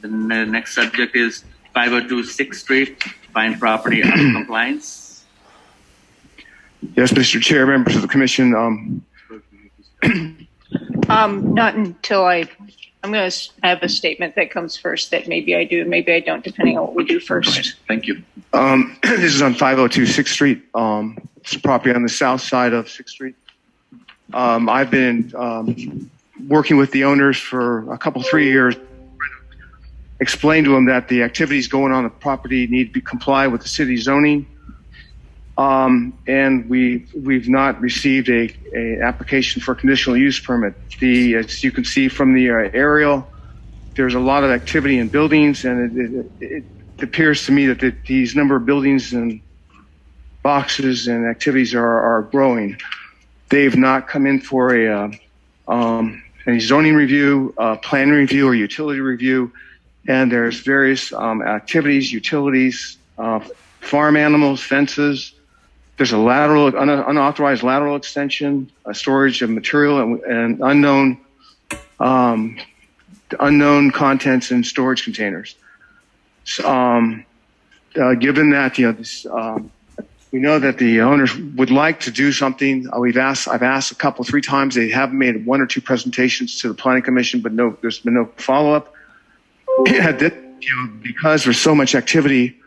The next subject is 502 6th Street, find property out of compliance. Yes, Mr. Chair, members of the commission. Not until I'm going to have a statement that comes first that maybe I do, maybe I don't, depending on what we do first. Okay, thank you. This is on 502 6th Street. It's a property on the south side of 6th Street. I've been working with the owners for a couple, 3 years. Explain to them that the activities going on the property need to be comply with the city zoning. And we've not received a application for a conditional use permit. As you can see from the aerial, there's a lot of activity in buildings, and it appears to me that these number of buildings and boxes and activities are growing. They've not come in for any zoning review, plan review, or utility review. And there's various activities, utilities, farm animals, fences. There's a unauthorized lateral extension, storage of material, and unknown contents in storage containers. So, given that we know that the owners would like to do something, I've asked a couple, 3 times. They have made 1 or 2 presentations to the planning commission, but there's been no follow-up. Because there's so much activity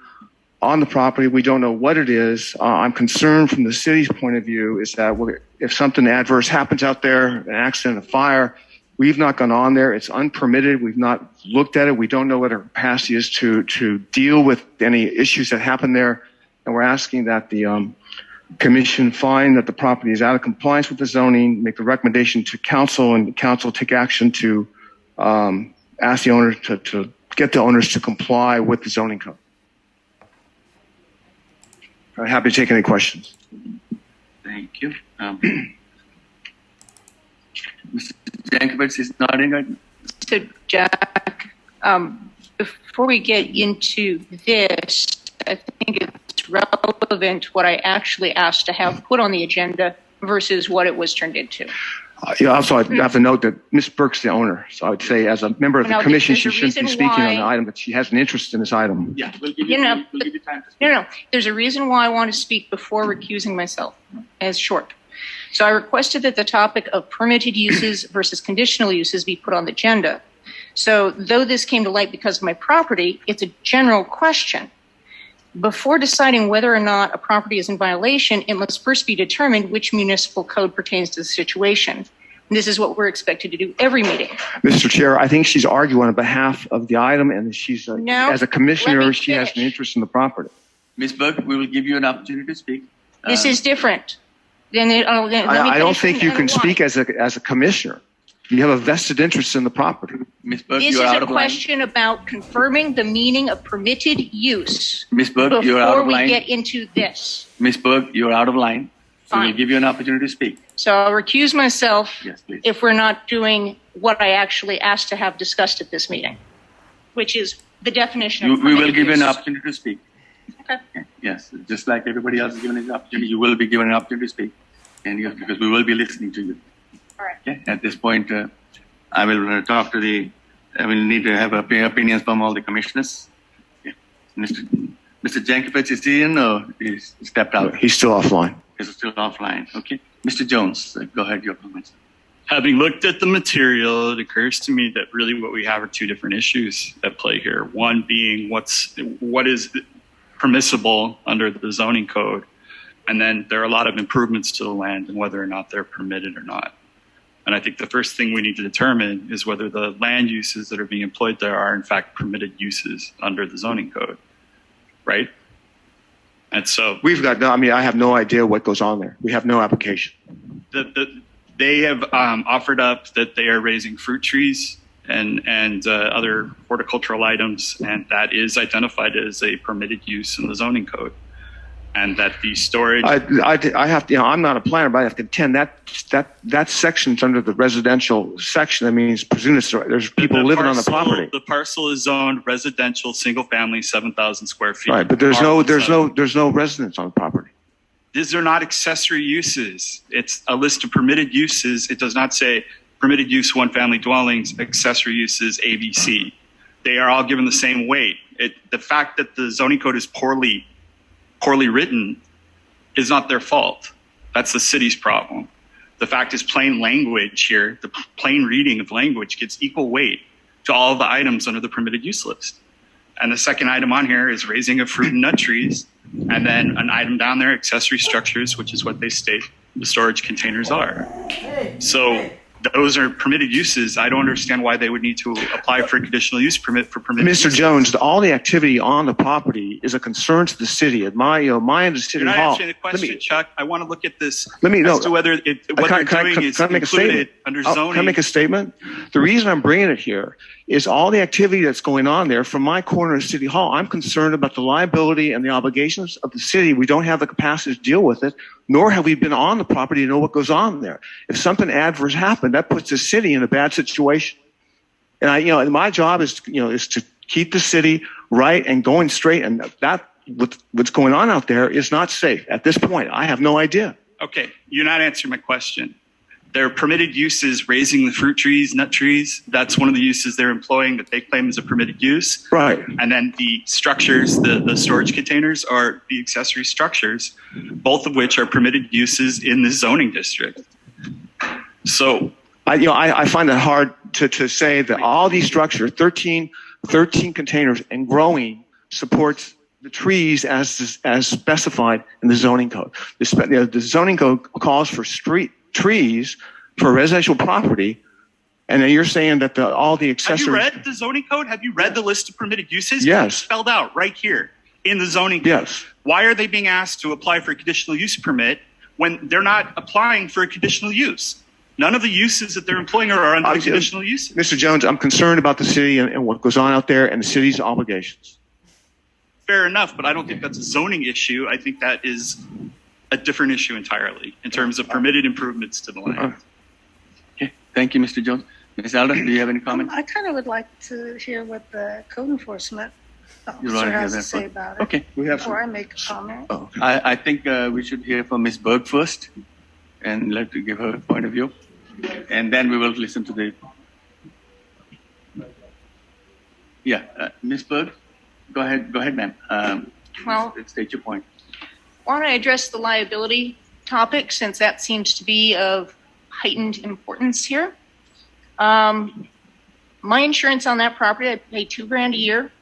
on the property, we don't know what it is. I'm concerned from the city's point of view is that if something adverse happens out there, an accident, a fire, we've not gone on there. It's unpermitted. We've not looked at it. We don't know what our capacity is to deal with any issues that happen there. And we're asking that the commission find that the property is out of compliance with the zoning, make the recommendation to council, and council take action to ask the owner to get the owners to comply with the zoning code. I'm happy to take any questions. Thank you. Mr. Jankovic is nodding right now. So, Jack, before we get into this, I think it's relevant what I actually asked to have put on the agenda versus what it was turned into. Also, I have to note that Ms. Burke's the owner, so I would say as a member of the commission, she shouldn't be speaking on the item, but she has an interest in this item. Yeah, we'll give you time to speak. No. There's a reason why I want to speak before recusing myself, as short. So I requested that the topic of permitted uses versus conditional uses be put on the agenda. So though this came to light because of my property, it's a general question. Before deciding whether or not a property is in violation, it must first be determined which municipal code pertains to the situation. And this is what we're expected to do every meeting. Mr. Chair, I think she's arguing on behalf of the item, and she's as a commissioner, she has an interest in the property. Ms. Burke, we will give you an opportunity to speak. This is different. I don't think you can speak as a commissioner. You have a vested interest in the property. Ms. Burke, this you're is out a of line. question about confirming the meaning of permitted use. Ms. Burke, you're out of line. Before we get into this. Ms. Burke, you're out of line. So Fine. we'll give you an opportunity to speak. So I'll recuse myself Yes, if we're not doing what I actually asked to have discussed at this meeting, which is the definition of We will permitted give you an use. opportunity to speak. Okay. Yes, just like everybody else is given an opportunity, you will be given an opportunity to speak, and because we will be listening to you. All right. Okay. At this point, I will I will need to have opinions from all the commissioners. Yeah. Mr. Jankovic, is he in or he's stepped out? He's still offline. He's still offline. Okay. Mr. Jones, go ahead, your comments. Having looked at the material, it occurs to me that really what we have are 2 different issues at play here. One being what is permissible under the zoning code, and then there are a lot of improvements to the land and whether or not they're permitted or not. And I think the first thing we need to determine is whether the land uses that are being employed there are in fact permitted uses under the zoning code, right? And so I have no idea what goes on there. We have no application. They have offered up that they are raising fruit trees and other horticultural items, and that is identified as a permitted use in the zoning code. And that the storage. I have to. I'm not a planner, but I have to contend that section's under the residential section. That means presumed there's people living on the property. The parcel is zoned residential, single family, 7,000 square feet. Right, but there's no residents on the property. These are not accessory uses. It's a list of permitted uses. It does not say permitted use 1 family dwellings, accessory uses ABC. they are all given the same weight. The fact that the zoning code is poorly written is not their fault. That's the city's problem. The fact is plain language here, the plain reading of language gets equal weight to all of the items under the permitted use list. And the second item on here is raising of fruit and nut trees. And then an item down there, accessory structures, which is what they state the storage containers are. So those are permitted uses. I don't understand why they would need to apply for a conditional use permit for permitted Mr. uses. Jones, all the activity on the property is a concern to the city. At my end of City You're not Hall. answering the question, Chuck. I want to look at this Let me as to whether what they're doing is can I make a included statement? under Can I zoning. make a statement? The reason I'm bringing it here is all the activity that's going on there from my corner of City Hall. I'm concerned about the liability and the obligations of the city. We don't have the capacity to deal with it, nor have we been on the property to know what goes on there. If something adverse happened, that puts the city in a bad situation. And and my job is to keep the city right and going straight. And that what's going on out there is not safe at this point. I have no idea. Okay, you're not answering my question. Their permitted uses, raising the fruit trees, nut trees, that's one of the uses they're employing that they claim is a permitted use. Right. And then the structures, the storage containers are the accessory structures, both of which are permitted uses in the zoning district. So I find it hard to say that all these structures, 13 containers and growing, supports the trees as specified in the zoning code. The zoning code calls for street trees for residential property, and then you're saying that all the accessories. have you read the zoning code? Have you read the list of permitted uses? Yes. It's spelled out right here in the zoning code. Yes. Why are they being asked to apply for a conditional use permit when they're not applying for a conditional use? None of the uses that they're employing are under the conditional uses. Mr. Jones, I'm concerned about the city and what goes on out there and the city's obligations. Fair enough, but I don't think that's a zoning issue. I think that is a different issue entirely in terms of permitted improvements to the land. Okay, thank you, Mr. Jones. Ms. Alda, do you have any comments? I kind of would like to hear what the code enforcement You'd rather officer hear has to that say one? about it Okay, before I make a comment. Oh, I think we should hear from Ms. Berg first, and let her give her point of view, and then we will listen to the. Ms. Berg, go ahead, ma'am. Well, State your point. why don't I address the liability topic, since that seems to be of heightened importance here. My insurance on that property, I pay $2,000 a year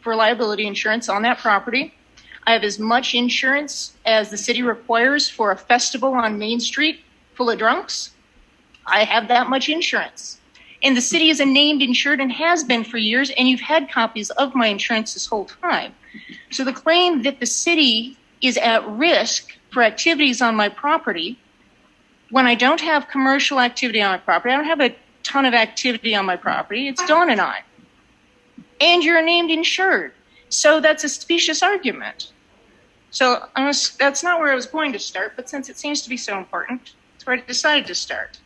for liability insurance on that property. I have as much insurance as the city requires for a festival on Main Street full of drunks. I have that much insurance. And the city is a named insured and has been for years, and you've had copies of my insurance this whole time. So the claim that the city is at risk for activities on my property, when I don't have commercial activity on my property, I don't have a ton of activity on my property, it's Dawn and I. And you're a named insured. So that's a specious argument. So that's not where I was going to start, but since it seems to be so important, that's where I decided to start.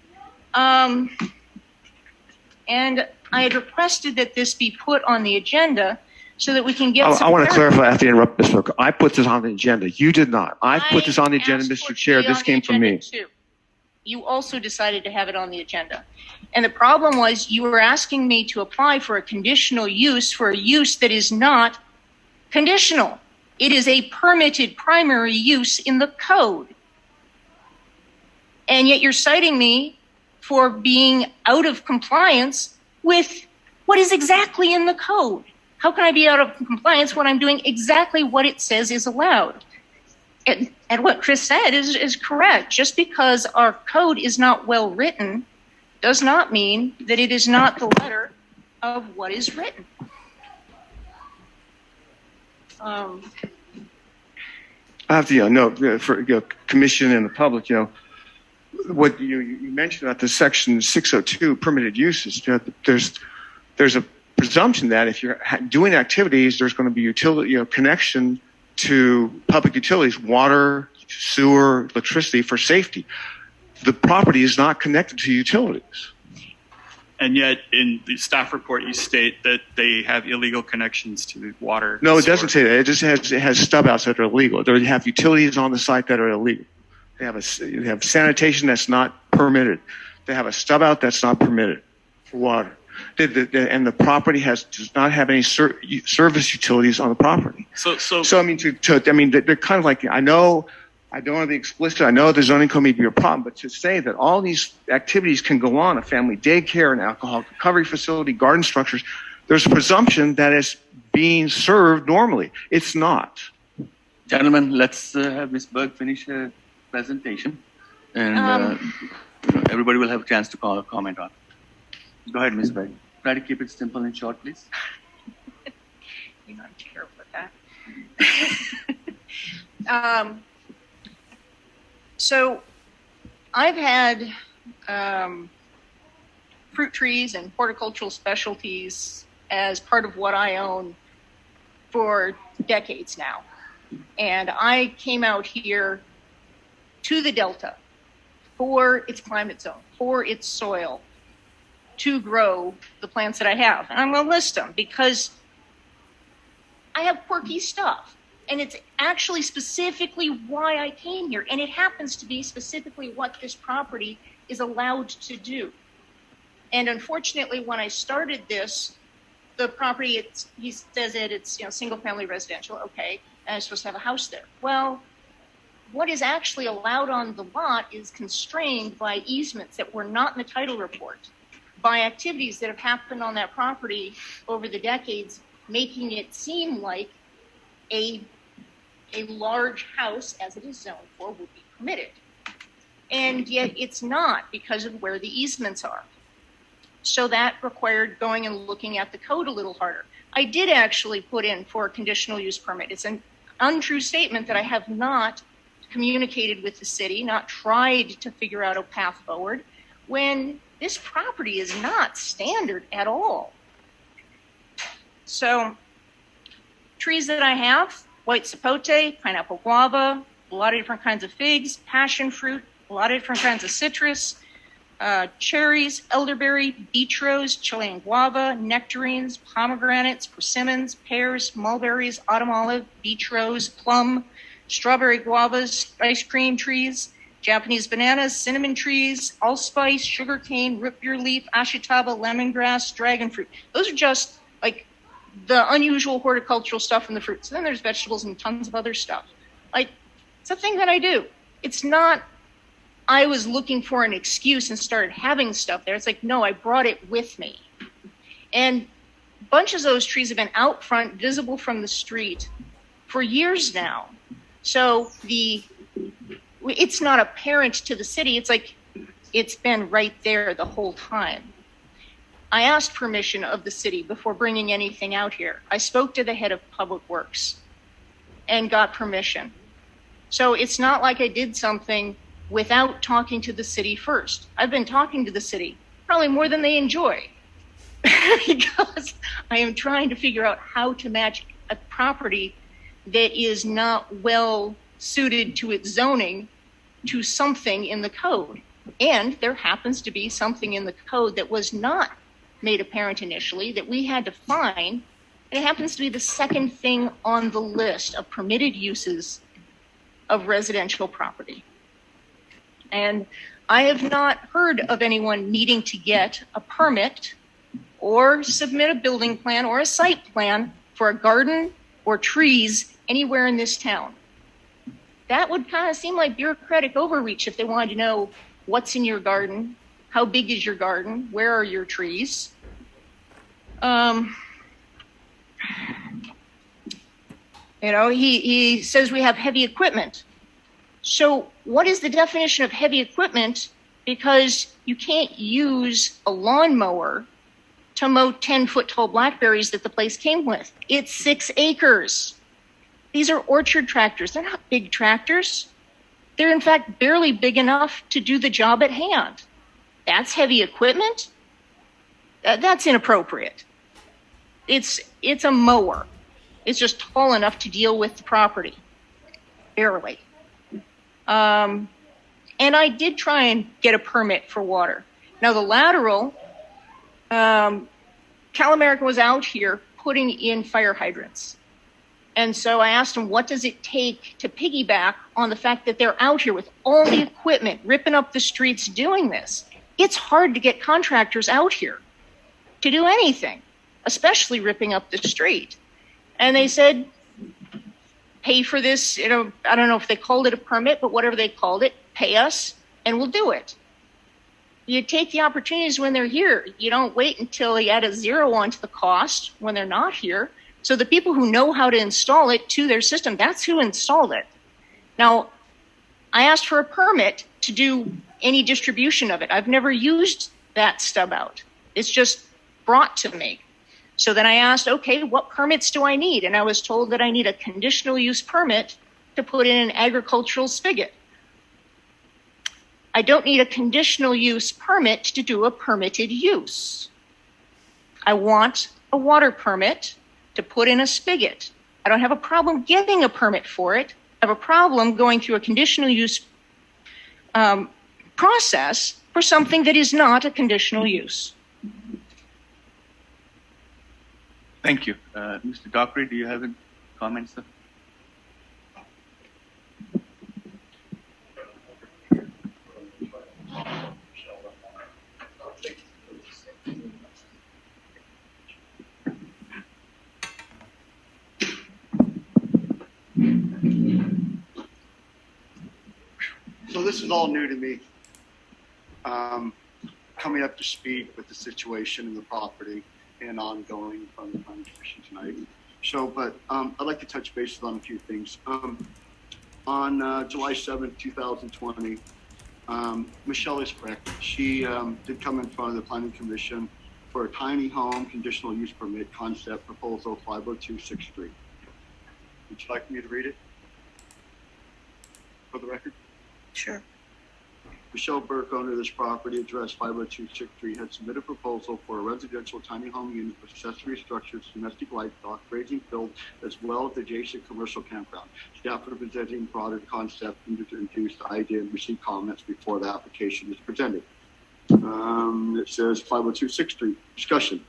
And I had requested that this be put on the agenda so that we can get some I want to clarity. clarify after you interrupt, Ms. Berg. I put this on the agenda. You did not. I put this on the agenda, asked for Mr. it to Chair. be This on the came from me. agenda too. You also decided to have it on the agenda. And the problem was you were asking me to apply for a conditional use for a use that is not conditional. It is a permitted primary use in the code. And yet you're citing me for being out of compliance with what is exactly in the code. How can I be out of compliance when I'm doing exactly what it says is allowed? And what Chris said is correct. Just because our code is not well written does not mean that it is not the letter of what is written. I have to note for commission and the public, what you mentioned about the section 602 permitted uses. There's a presumption that if you're doing activities, there's going to be utility connection to public utilities, water, sewer, electricity for safety. The property is not connected to utilities. And yet, in the staff report, you state that they have illegal connections to the water. No, it sewer. doesn't say that. It just has stub outs that are illegal. They have utilities on the site that are illegal. They have sanitation that's not permitted. They have a stub out that's not permitted for water. And the property does not have any service utilities on the property. So I mean, they're kind of like, I don't want to be explicit. I know the zoning code may be a problem, but to say that all these activities can go on, a family daycare, an alcohol recovery facility, garden structures, there's a presumption that it's being served normally. It's not. Gentlemen, let's have Ms. Berg finish her presentation, and everybody will have a chance to comment on it. Go ahead, Ms. Berg. Try to keep it simple and short, please. You know, I'm terrible at that. So I've had fruit trees and horticultural specialties as part of what I own for decades now. And I came out here to the Delta for its climate zone, for its soil, to grow the plants that I have. And I'm going to list them because I have quirky stuff. And it's actually specifically why I came here. And it happens to be specifically what this property is allowed to do. And unfortunately, when I started this, the property, he says it's single family residential. Okay. And I'm supposed to have a house there. Well, what is actually allowed on the lot is constrained by easements that were not in the title report, by activities that have happened on that property over the decades, making it seem like a large house, as it is zoned for, would be permitted. And yet it's not, because of where the easements are. So that required going and looking at the code a little harder. I did actually put in for a conditional use permit. It's an untrue statement that I have not communicated with the city, not tried to figure out a path forward, when this property is not standard at all. So trees that I have, white sapote, pineapple guava, a lot of different kinds of figs, passion fruit, a lot of different kinds of citrus, cherries, elderberry, beech rose, Chilean guava, nectarines, pomegranates, persimmons, pears, mulberries, autumn olive, beech rose, plum, strawberry guavas, ice cream trees, Japanese bananas, cinnamon trees, allspice, sugarcane, root beer leaf, ashitaba, lemongrass, dragon fruit. Those are just like the unusual horticultural stuff from the fruits. And then there's vegetables and tons of other stuff. Like, it's a thing that I do. It's not, I was looking for an excuse and started having stuff there. It's like, no, I brought it with me. And bunches of those trees have been out front, visible from the street for years now. So it's not apparent to the city. It's like, it's been right there the whole time. I asked permission of the city before bringing anything out here. I spoke to the head of Public Works and got permission. So it's not like I did something without talking to the city first. I've been talking to the city probably more than they enjoy because I am trying to figure out how to match a property that is not well suited to its zoning to something in the code. And there happens to be something in the code that was not made apparent initially that we had to find. And it happens to be the second thing on the list of permitted uses of residential property. And I have not heard of anyone needing to get a permit or submit a building plan or a site plan for a garden or trees anywhere in this town. That would kind of seem like bureaucratic overreach if they wanted to know what's in your garden, how big is your garden, where are your trees. He says we have heavy equipment. So what is the definition of heavy equipment? Because you can't use a lawnmower to mow 10-foot tall blackberries that the place came with. It's 6 acres. These are orchard tractors. They're not big tractors. They're in fact barely big enough to do the job at hand. That's heavy equipment? That's inappropriate. It's a mower. It's just tall enough to deal with the property. Barely. And I did try and get a permit for water. Now the lateral, Cal America was out here putting in fire hydrants. And so I asked them, what does it take to piggyback on the fact that they're out here with all the equipment, ripping up the streets doing this? It's hard to get contractors out here to do anything, especially ripping up the street. And they said, pay for this, I don't know if they called it a permit, but whatever they called it, pay us and we'll do it. You take the opportunities when they're here. You don't wait until you add a zero onto the cost when they're not here. So the people who know how to install it to their system, that's who installed it. Now, I asked for a permit to do any distribution of it. I've never used that stub out. It's just brought to me. So then I asked, okay, what permits do I need? And I was told that I need a conditional use permit to put in an agricultural spigot. I don't need a conditional use permit to do a permitted use. I want a water permit to put in a spigot. I don't have a problem getting a permit for it. I have a problem going through a conditional use process for something that is not a conditional use. Thank you. Mr. Dockery, do you have any comments, sir? So this is all new to me. Coming up to speed with the situation in the property and ongoing from the planning commission tonight. So, but I'd like to touch base on a few things. On July 7th, 2020, Michelle is correct. She did come in front of the planning commission for a tiny home conditional use permit concept proposal 50263. Would you like me to read it for the record? Sure. Michelle Burke, owner of this property, address 50263, had submitted a proposal for a residential tiny home unit with accessory structures, domestic livestock, grazing field, as well as adjacent commercial campground. Staff representing broader concept and introduced the idea and received comments before the application is presented. It says 50263, discussion.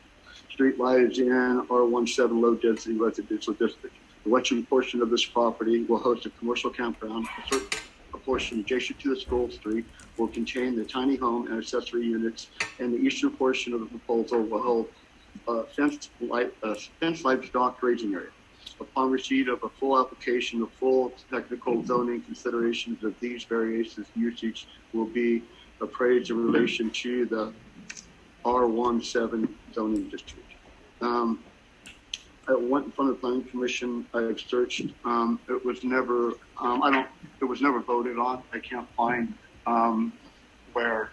Street lies in R17 low density residential district. The western portion of this property will host a commercial campground. A portion adjacent to the school street will contain the tiny home and accessory units, and the eastern portion of the proposal will hold a fenced livestock grazing area. Upon receipt of a full application, the full technical zoning considerations of these variations usage will be appraised in relation to the R17 zoning district. I went in front of the planning commission. I have searched. It was never. It was never voted on. I can't find where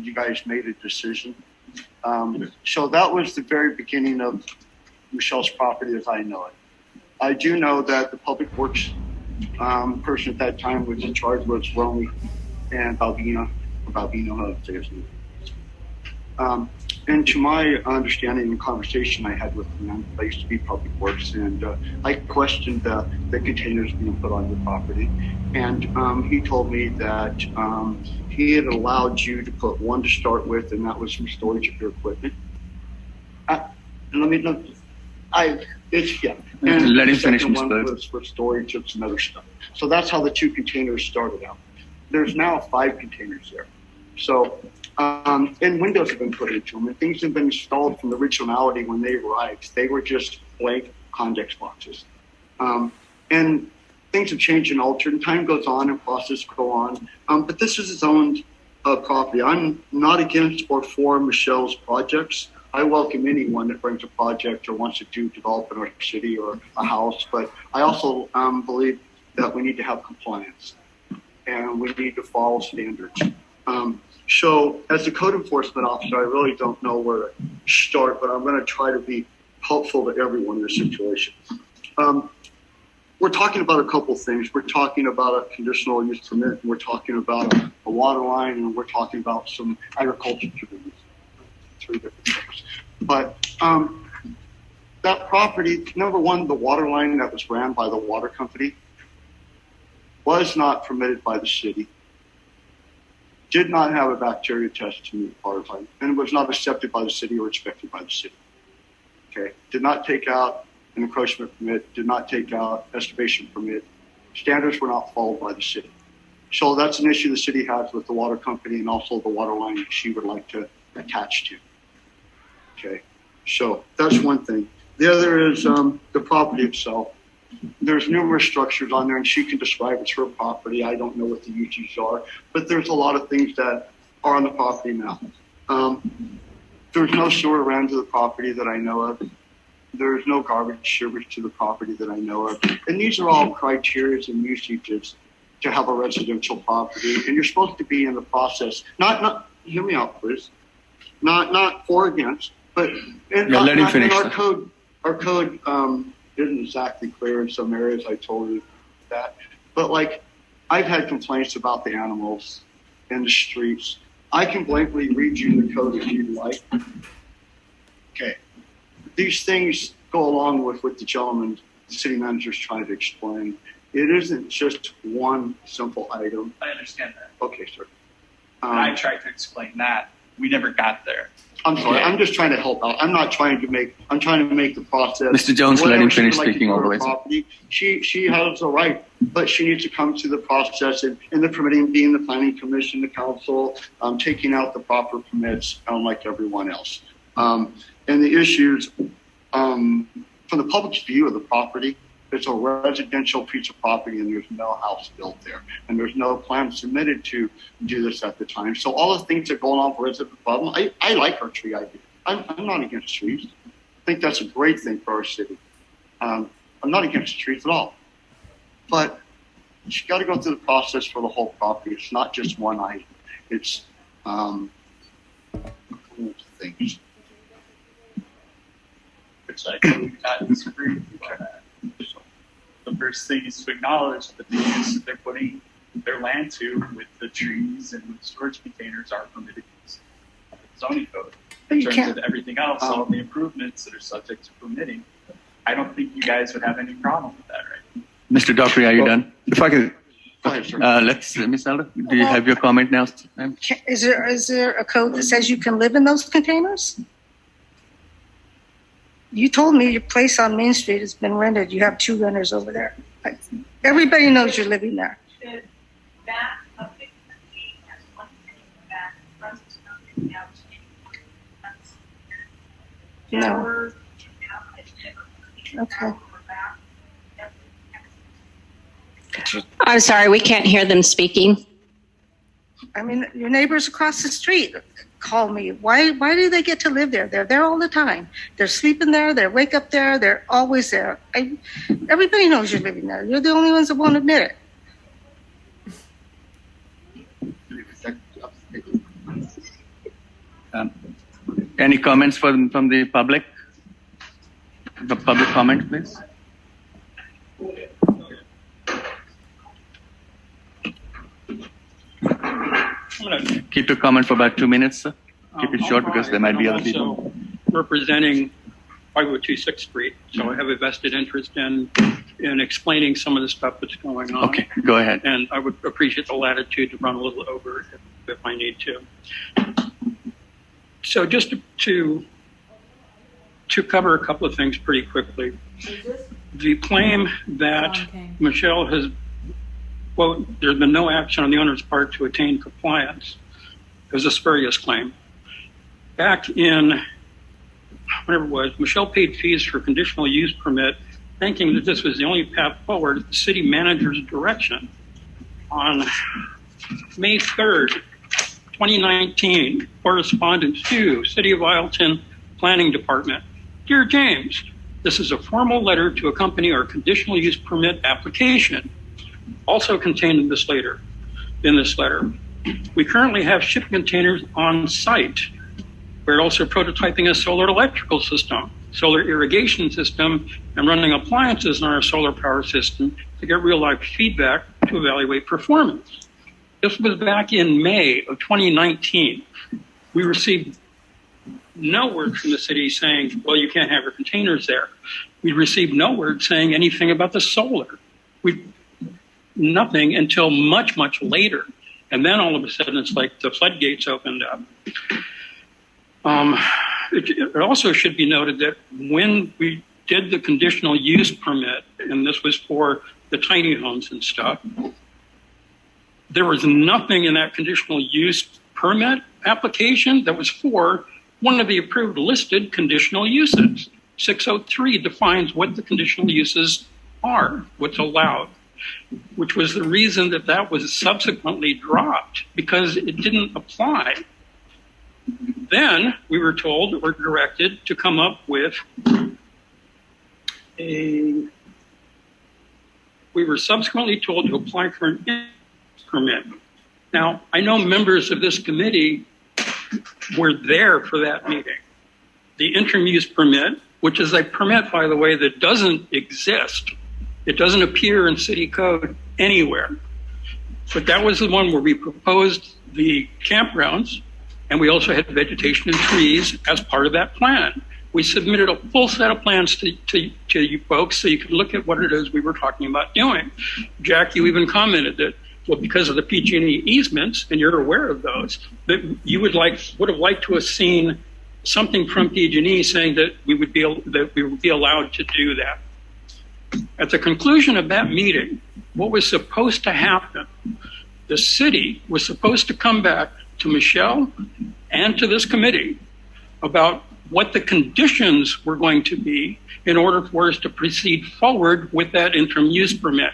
you guys made a decision. So that was the very beginning of Michelle's property as I know it. I do know that the public works person at that time was in charge was Romy and Balbino, how to say his name. And to my understanding and conversation I had with him, I used to be public works, and I questioned the containers being put on the property. And he told me that he had allowed you to put one to start with, and that was some storage of your equipment. And let him finish, Mr. One was for storage of some other stuff. So that's how the 2 containers started out. There's now 5 containers there. So, and windows have been put into them, and things have been installed from the originality when they arrived. They were just blank convex boxes. And things have changed and altered, and time goes on and processes go on. But this is its own property. I'm not against or for Michelle's projects. I welcome anyone that brings a project or wants to do develop in our city or a house, but I also believe that we need to have compliance and we need to follow standards. So as a code enforcement officer, I really don't know where to start, but I'm going to try to be helpful to everyone in this situation. We're talking about a couple things. We're talking about a conditional use permit, and we're talking about a water line, and we're talking about some agriculture communities. 3 different things. But that property, number one, the water line that was ran by the water company was not permitted by the city, did not have a bacteria test to meet water line, and was not accepted by the city or inspected by the city. Okay, did not take out an encroachment permit, did not take out excavation permit. Standards were not followed by the city. So that's an issue the city has with the water company and also the water line she would like to attach to. Okay. So that's one thing. The other is the property itself. There's numerous structures on there, and she can describe it's her property. I don't know what the uses are, but there's a lot of things that are on the property now. There's no sewer ran to the property that I know of. There's no garbage service to the property that I know of. And these are all criteria and usages to have a residential property. And you're supposed to be in the process, not hear me out, please. Not for or against, but let him finish. Our code isn't exactly clear in some areas. I told you that. But like, I've had complaints about the animals in the streets. I can blankly read you the code if you'd like. Okay. These things go along with what the gentleman, the city manager, is trying to explain. It isn't just one simple item. I understand that. Okay, sir. I tried to explain that. We never got there. I'm sorry. I'm just trying to help out. I'm trying to make the process. Mr. Jones, let him finish speaking all the way. Property. She has a right, but she needs to come to the process and the permitting, being the planning commission, the council, taking out the proper permits, like everyone else. And the issues, from the public's view of the property, it's a residential piece of property and there's no house built there. And there's no plan submitted to do this at the time. So all the things that are going on for resident problem, I like our tree idea. I'm not against trees. I think that's a great thing for our city. I'm not against trees at all. But you got to go through the process for the whole property. It's not just one item. It's things. Which I do not disagree with you on that. So the first thing is to acknowledge that the use that they're putting their land to with the trees and with the storage containers are permitted use under the zoning code. In terms of everything else, all the improvements that are subject to permitting, I don't think you guys would have any problem with that, right? Mr. Dockery, are you done? If I can, Go ahead, sir. Ms. Elder, do you have your comment now? Ma'am? Is there a code that says you can live in those containers? You told me your place on Main Street has been rented. You have 2 renters over there. Everybody knows you're living there. The back of the gate has one thing in the back, front is nothing else. No. Okay. I'm sorry, we can't hear them speaking. I mean, your neighbors across the street call me. Why do they get to live there? They're there all the time. They're sleeping there. They wake up there. They're always there. Everybody knows you're living there. You're the only ones that won't admit it. Any comments from the public? The public comment, please. Keep your comment for about 2 minutes, sir. Keep it short because there might be other people. Also representing 5026 Street, so I have a vested interest in explaining some of the stuff that's going on. Okay, go ahead. And I would appreciate the latitude to run a little over if I need to. So just to cover a couple of things pretty quickly. The claim that Michelle has, quote, there's been no action on the owner's part to attain compliance is a spurious claim. Back in, whatever it was, Michelle paid fees for conditional use permit, thinking that this was the only path forward at the city manager's direction. On May 3rd, 2019, correspondence to City of Ileton Planning Department. Dear James, this is a formal letter to accompany our conditional use permit application. Also contained in this letter, we currently have shipping containers on site. We're also prototyping a solar electrical system, solar irrigation system, and running appliances on our solar power system to get real life feedback to evaluate performance. This was back in May of 2019. We received no word from the city saying, well, you can't have your containers there. We received no word saying anything about the solar. Nothing until much, much later. And then all of a sudden, it's like the floodgates opened up. It also should be noted that when we did the conditional use permit, and this was for the tiny homes and stuff, there was nothing in that conditional use permit application that was for one of the approved listed conditional uses. 603 defines what the conditional uses are, what's allowed, which was the reason that that was subsequently dropped, because it didn't apply. Then we were told or directed to come up with we were subsequently told to apply for an permit. Now, I know members of this committee were there for that meeting. The interim use permit, which is a permit, by the way, that doesn't exist. It doesn't appear in city code anywhere. But that was the one where we proposed the campgrounds, and we also had vegetation and trees as part of that plan. We submitted a full set of plans to you folks so you could look at what it is we were talking about doing. Jack, you even commented that, well, because of the PG&E easements, and you're aware of those, that you would have liked to have seen something from PG&E saying that we would be allowed to do that. At the conclusion of that meeting, what was supposed to happen, the city was supposed to come back to Michelle and to this committee about what the conditions were going to be in order for us to proceed forward with that interim use permit.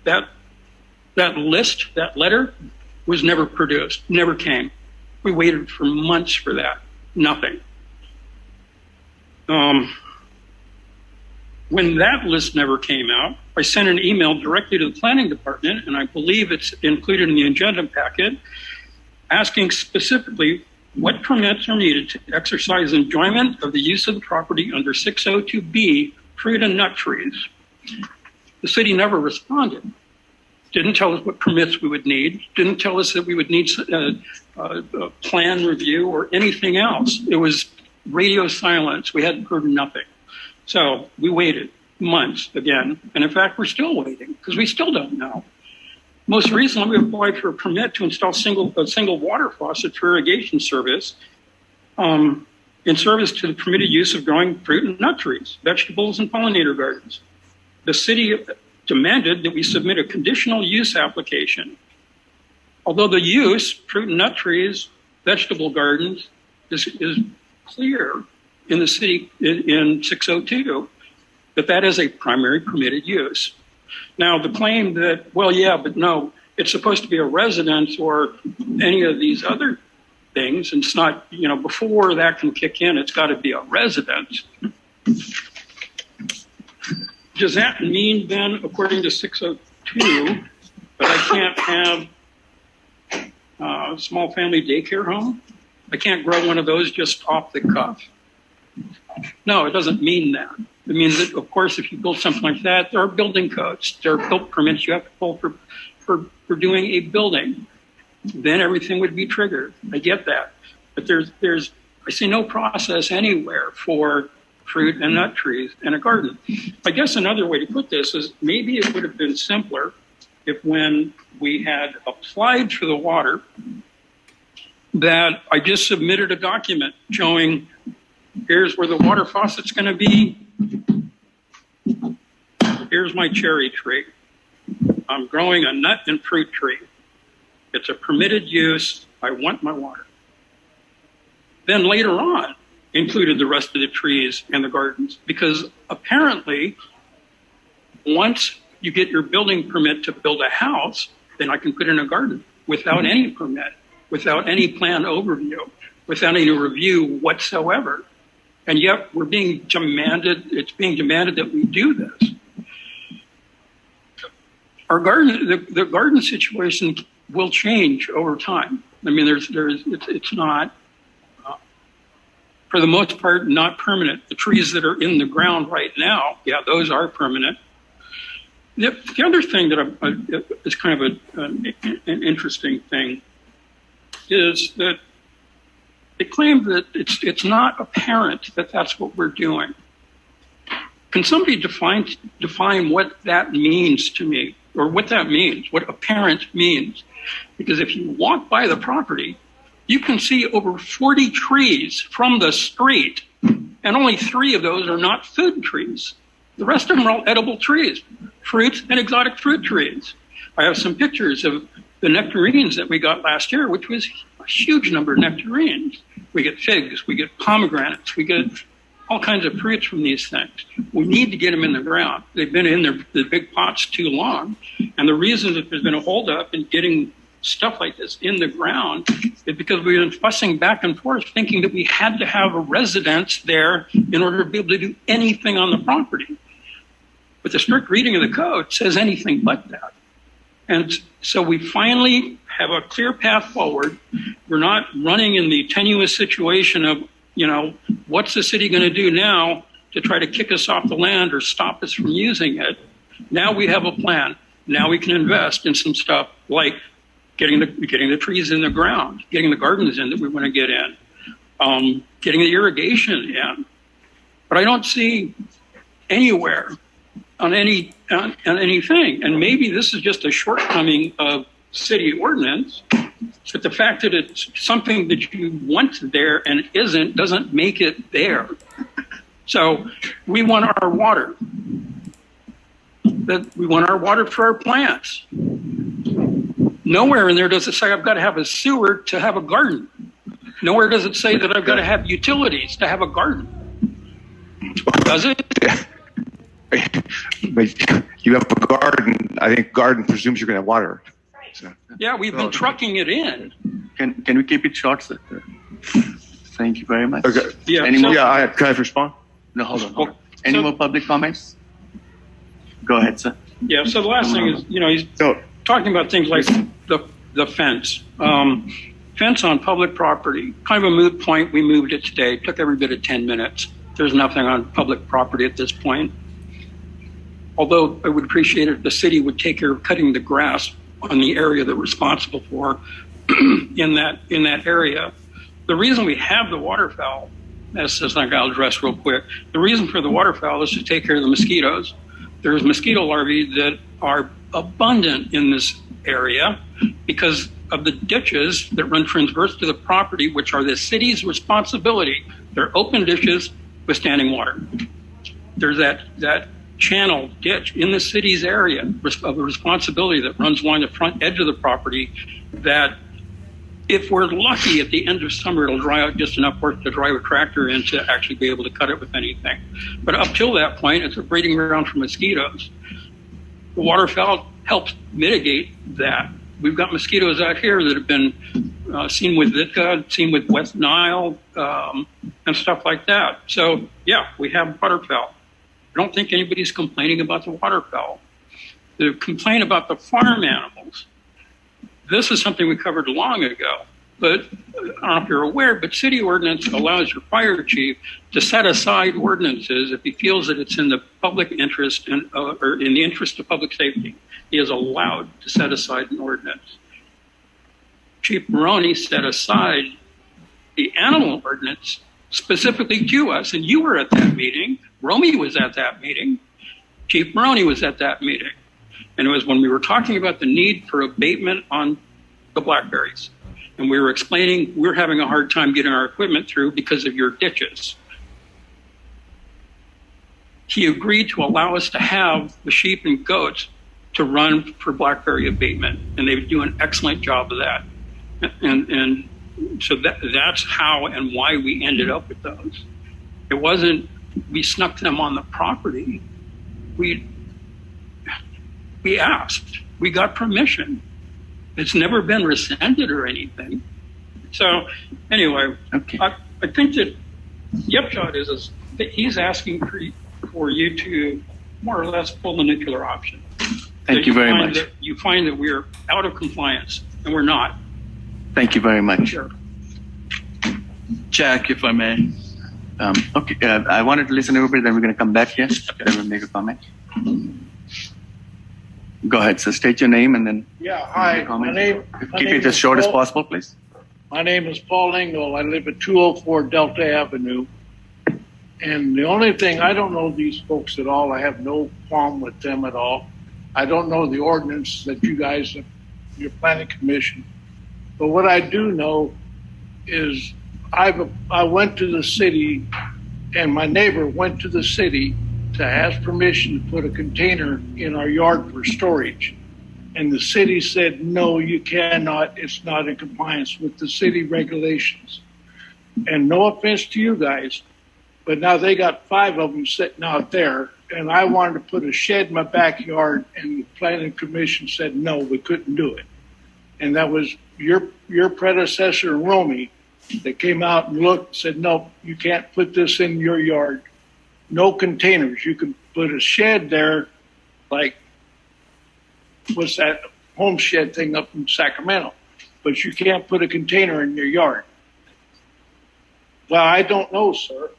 That list, that letter, was never produced, never came. We waited for months for that, nothing. When that list never came out, I sent an email directly to the planning department, and I believe it's included in the agenda packet, asking specifically what permits are needed to exercise enjoyment of the use of the property under 602B, fruit and nut trees. The city never responded. Didn't tell us what permits we would need, didn't tell us that we would need a plan review or anything else. It was radio silence. We hadn't heard nothing. So we waited months again. And in fact, we're still waiting because we still don't know. Most recently, we applied for a permit to install a single water faucet for irrigation service in service to the permitted use of growing fruit and nut trees, vegetables, and pollinator gardens. The city demanded that we submit a conditional use application. Although the use, fruit and nut trees, vegetable gardens, is clear in the city in 602, that is a primary permitted use. Now, the claim that, well, yeah, but no, it's supposed to be a residence or any of these other things, and it's not, before that can kick in, it's got to be a residence. Does that mean then, according to 602, that I can't have a small family daycare home? I can't grow one of those just off the cuff? No, it doesn't mean that. It means that, of course, if you build something like that, there are building codes. There are built permits you have to pull for doing a building. Then everything would be triggered. I get that. But I see no process anywhere for fruit and nut trees in a garden. I guess another way to put this is maybe it would have been simpler if when we had applied for the water, that I just submitted a document showing here's where the water faucet's going to be. Here's my cherry tree. I'm growing a nut and fruit tree. It's a permitted use. I want my water. Then later on, included the rest of the trees and the gardens, because apparently once you get your building permit to build a house, then I can put in a garden without any permit, without any plan overview, without any review whatsoever. And yet it's being demanded that we do this. Our garden, the garden situation will change over time. I mean, it's not, for the most part, not permanent. The trees that are in the ground right now, yeah, those are permanent. The other thing that is kind of an interesting thing is that they claim that it's not apparent that that's what we're doing. Can somebody define what that means to me, or what that means, what apparent means? Because if you walk by the property, you can see over 40 trees from the street, and only 3 of those are not food trees. The rest of them are all edible trees, fruits and exotic fruit trees. I have some pictures of the nectarines that we got last year, which was huge number of nectarines. We get figs, we get pomegranates, we get all kinds of fruits from these things. We need to get them in the ground. They've been in the big pots too long. And the reason that there's been a holdup in getting stuff like this in the ground is because we've been fussing back and forth thinking that we had to have a residence there in order to be able to do anything on the property. But the strict reading of the code says anything but that. And so we finally have a clear path forward. We're not running in the tenuous situation of, what's the city going to do now to try to kick us off the land or stop us from using it? Now we have a plan. Now we can invest in some stuff like getting the trees in the ground, getting the gardens in that we want to get in, getting the irrigation in. But I don't see anywhere on anything. And maybe this is just a shortcoming of city ordinance, but the fact that it's something that you want there and isn't doesn't make it there. So we want our water. We want our water for our plants. Nowhere in there does it say I've got to have a sewer to have a garden. Nowhere does it say that I've got to have utilities to have a garden. Does it? But you have a garden. I think garden presumes you're going to have water. So. Yeah, we've been trucking it in. Can we keep it short, sir? Thank you very much. Okay. Yeah, Any more? Can I respond? No, hold on. Any more public comments? Go ahead, sir. Yeah, so the last thing is, he's talking about things like the fence. Fence on public property, kind of a moot point. We moved it today. It took every bit of 10 minutes. There's nothing on public property at this point. Although I would appreciate it if the city would take care of cutting the grass on the area they're responsible for in that area. The reason we have the waterfowl, that's something I'll address real quick. The reason for the waterfowl is to take care of the mosquitoes. There's mosquito larvae that are abundant in this area because of the ditches that run transverse to the property, which are the city's responsibility. They're open ditches with standing water. There's that channel ditch in the city's area of a responsibility that runs along the front edge of the property that if we're lucky at the end of summer, it'll dry out just enough for us to drive a tractor in to actually be able to cut it with anything. But up till that point, it's a breeding ground for mosquitoes. The waterfowl helps mitigate that. We've got mosquitoes out here that have been seen with Vitka, seen with West Nile, and stuff like that. So, yeah, we have waterfowl. I don't think anybody's complaining about the waterfowl. The complaint about the farm animals, this is something we covered long ago. But I don't know if you're aware, but city ordinance allows your fire chief to set aside ordinances if he feels that it's in the public interest or in the interest of public safety. He is allowed to set aside an ordinance. Chief Maroney set aside the animal ordinance specifically to us, and you were at that meeting. Romy was at that meeting. Chief Maroney was at that meeting. And it was when we were talking about the need for abatement on the blackberries. And we were explaining we're having a hard time getting our equipment through because of your ditches. He agreed to allow us to have the sheep and goats to run for blackberry abatement. And they do an excellent job of that. And so that's how and why we ended up with those. It wasn't we snuck them on the property. We asked. We got permission. It's never been rescinded or anything. So anyway, okay. I think that the upshot is that he's asking for you to more or less pull the nuclear option. Thank you very much. You find that we're out of compliance, and we're not. Thank you very much. Sure. Jack, if I may. Okay, I wanted to listen to everybody, then we're going to come back here. Okay. Then we'll make a comment. Go ahead, so state your name and then. Yeah, hi. Keep it as short as possible, please. My name is Paul Engel. I live at 204 Delta Avenue. And the only thing, I don't know these folks at all. I have no qualm with them at all. I don't know the ordinance that you guys, your planning commission. But what I do know is I went to the city, and my neighbor went to the city to ask permission to put a container in our yard for storage. And the city said, no, you cannot. It's not in compliance with the city regulations. And no offense to you guys, but now they got 5 of them sitting out there. And I wanted to put a shed in my backyard, and the planning commission said, no, we couldn't do it. And that was your predecessor, Romy, that came out and looked and said, no, you can't put this in your yard. No containers. You can put a shed there, like, what's that homestead thing up in Sacramento, but you can't put a container in your yard. Well, I don't know, sir.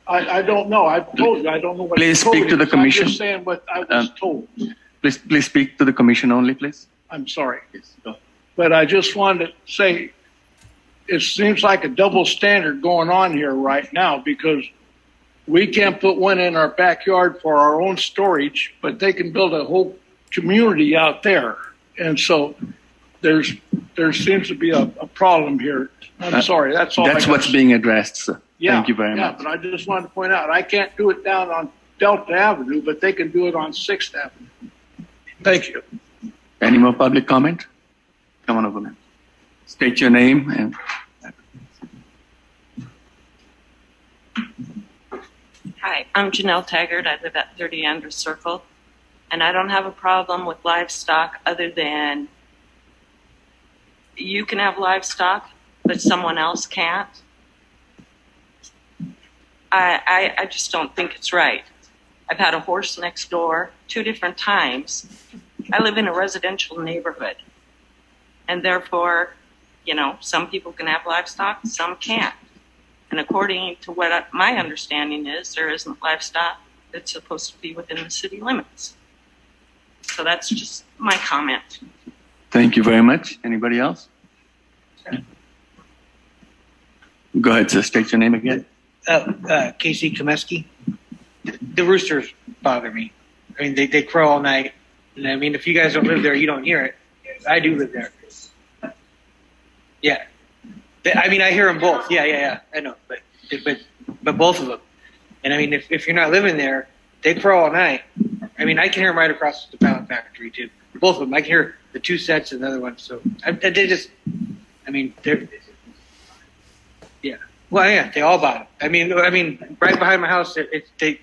I don't know. I've told you, I don't know what. Please speak to the commission. I'm just saying what I was told. Please speak to the commission only, please. I'm sorry. Yes, go. But I just wanted to say, it seems like a double standard going on here right now, because we can't put one in our backyard for our own storage, but they can build a whole community out there. And so there seems to be a problem here. I'm sorry. That's all. That's what's being addressed, sir. Yeah, Thank you very yeah, much. but I just wanted to point out, I can't do it down on Delta Avenue, but they can do it on 6th Avenue. Thank you. Any more public comment? Come on over, man. State your name and. Hi, I'm Janelle Taggart. I live at 30 Andrews Circle, and I don't have a problem with livestock other than you can have livestock, but someone else can't. I just don't think it's right. I've had a horse next door 2 different times. I live in a residential neighborhood, and therefore, you know, some people can have livestock, some can't. And according to what my understanding is, there isn't livestock that's supposed to be within the city limits. So that's just my comment. Thank you very much. Anybody else? Go ahead, sir. State your name again. Casey Komeski. The roosters bother me. I mean, they crow all night. And I mean, if you guys don't live there, you don't hear it. I do live there. Yeah. I mean, I hear them both. Yeah. I know, but both of them. And I mean, if you're not living there, they crow all night. I mean, I can hear them right across the pallet factory too. Both of them. I can hear the 2 sets and the other one. So they just, I mean, they're, yeah. Well, yeah, they all bother. I mean, right behind my house, they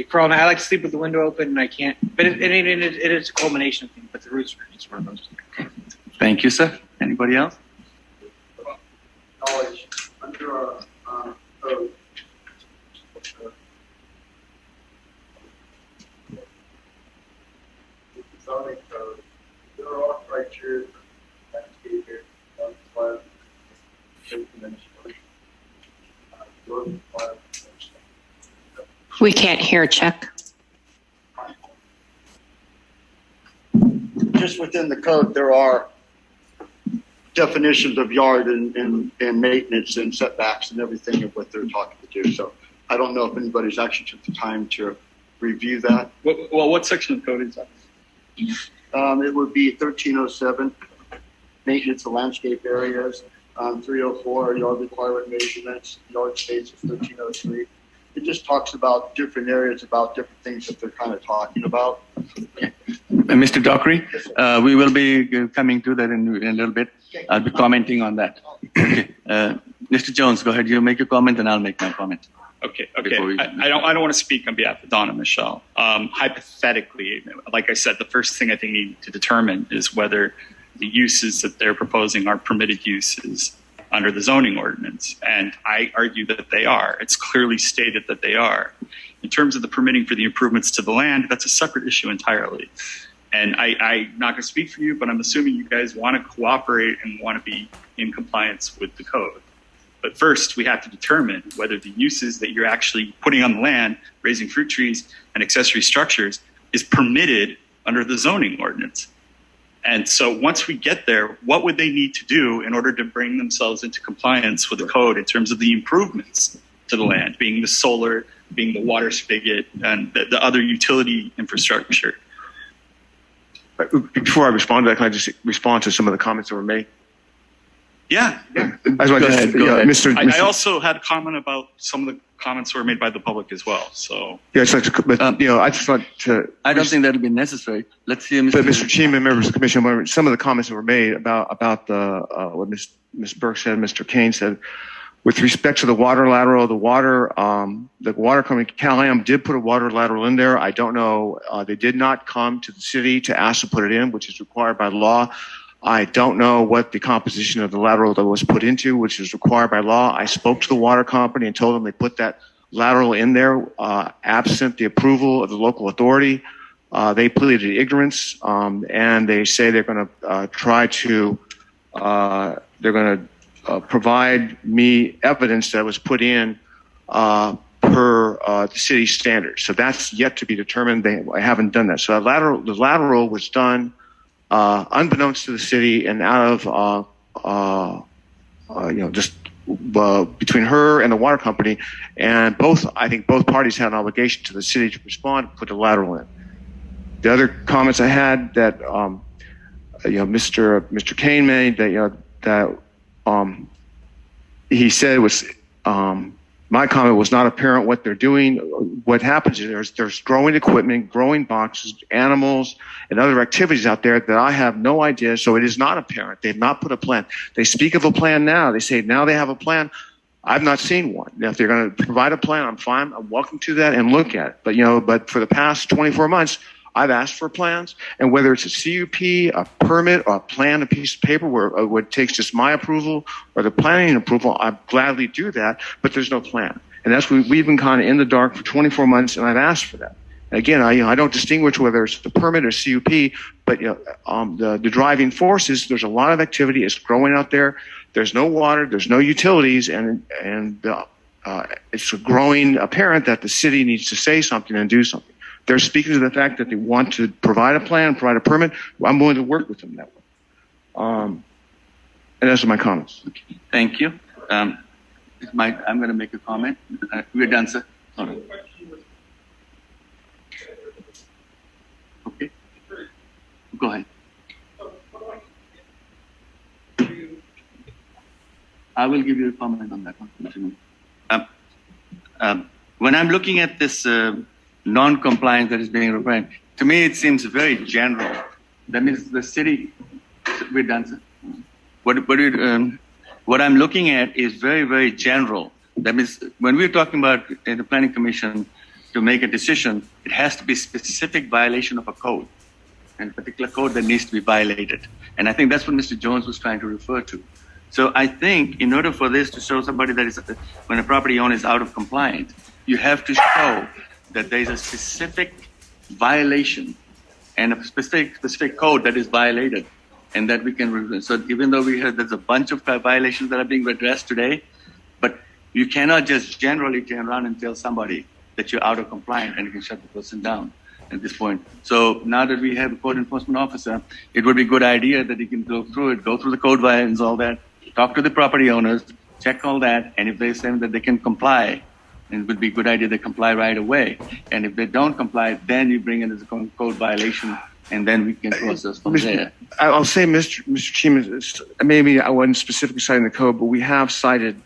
crawl. And I like to sleep with the window open, and I can't. But it is a culmination thing. But the roots are just one of those. Thank you, sir. Anybody else? Knowledge under our code. Zoning code, there are criteria for landscaping, We can't hear, Chuck. just within the code, there are definitions of yard and maintenance and setbacks and everything of what they're talking to do. So I don't know if anybody's actually took the time to review that. Well, what section of code is that? It would be 1307, maintenance of landscape areas, 304, yard requirement measurements, yard space is 1303. It just talks about different areas, about different things that they're kind of talking about. Mr. Dockery, we will be coming to that in a little bit. I'll be commenting on that. Okay. Mr. Jones, go ahead. You make your comment and I'll make my comment. Okay. I don't want to speak on behalf of Don and Michelle. Hypothetically, like I said, the first thing I think you need to determine is whether the uses that they're proposing are permitted uses under the zoning ordinance. And I argue that they are. It's clearly stated that they are. In terms of the permitting for the improvements to the land, that's a separate issue entirely. And I'm not going to speak for you, but I'm assuming you guys want to cooperate and want to be in compliance with the code. But first, we have to determine whether the uses that you're actually putting on the land, raising fruit trees and accessory structures, is permitted under the zoning ordinance. And so once we get there, what would they need to do in order to bring themselves into compliance with the code in terms of the improvements to the land, being the solar, being the water spigot, and the other utility infrastructure? Before I respond to that, can I just respond to some of the comments that were made? Yeah. I just want Go to, ahead, go ahead. I also had a comment about some of the comments that were made by the public as well. So yeah, it's like, but, I just want to. I don't think that'll be necessary. Let's hear But Mr. Chairman, members of the commission, some of the comments that were made about the what Ms. Burke said, Mr. Kane said, with respect to the water lateral, the water company, Cal-Am did put a water lateral in there. I don't know, they did not come to the city to ask to put it in, which is required by law. I don't know what the composition of the lateral that was put into, which is required by law. I spoke to the water company and told them they put that lateral in there, absent the approval of the local authority. They pleaded ignorance, and they say they're going to try to, provide me evidence that was put in per the city standards. So that's yet to be determined. I haven't done that. So the lateral was done unbeknownst to the city and out of just between her and the water company, and I think both parties had an obligation to the city to respond, put the lateral in. The other comments I had that Mr. Kane made that he said was my comment was not apparent what they're doing. What happens is there's growing equipment, growing boxes, animals, and other activities out there that I have no idea. So it is not apparent. They've not put a plan. They speak of a plan now. They say now they have a plan. I've not seen one. Now, if they're going to provide a plan, I'm fine. I'm welcome to that and look at it. But for the past 24 months, I've asked for plans, and whether it's a CUP, a permit, or a plan, a piece of paper where it takes just my approval or the planning approval, I'd gladly do that, but there's no plan. And that's what we've been kind of in the dark for 24 months, and I've asked for that. And again, I don't distinguish whether it's the permit or CUP, but the driving force is there's a lot of activity. It's growing out there. There's no water. There's no utilities, and it's growing apparent that the city needs to say something and do something. They're speaking to the fact that they want to provide a plan, provide a permit. I'm willing to work with them that way. And those are my comments. Okay. Thank you. I'm going to make a comment. We're done, sir. All right. Okay. Go ahead. I will give you a comment on that one. When I'm looking at this non-compliance that is being required, to me it seems very general. That means the city, we're done, sir. What I'm looking at is very, very general. That means when we're talking about in the planning commission to make a decision, it has to be specific violation of a code, and a particular code that needs to be violated. And I think that's what Mr. Jones was trying to refer to. So I think in order for this to show somebody that is, when a property owner is out of compliance, you have to show that there is a specific violation and a specific code that is violated, and that we can. So even though we heard there's a bunch of violations that are being addressed today, but you cannot just generally turn around and tell somebody that you're out of compliance and you can shut the person down at this point. So now that we have a code enforcement officer, it would be a good idea that he can go through the code violations, all that, talk to the property owners, check all that, and if they say that they can comply, it would be a good idea they comply right away. And if they don't comply, then you bring it as a code violation, and then we can process from there. I'll say, Mr. Chairman, maybe I wasn't specifically citing the code, but we have cited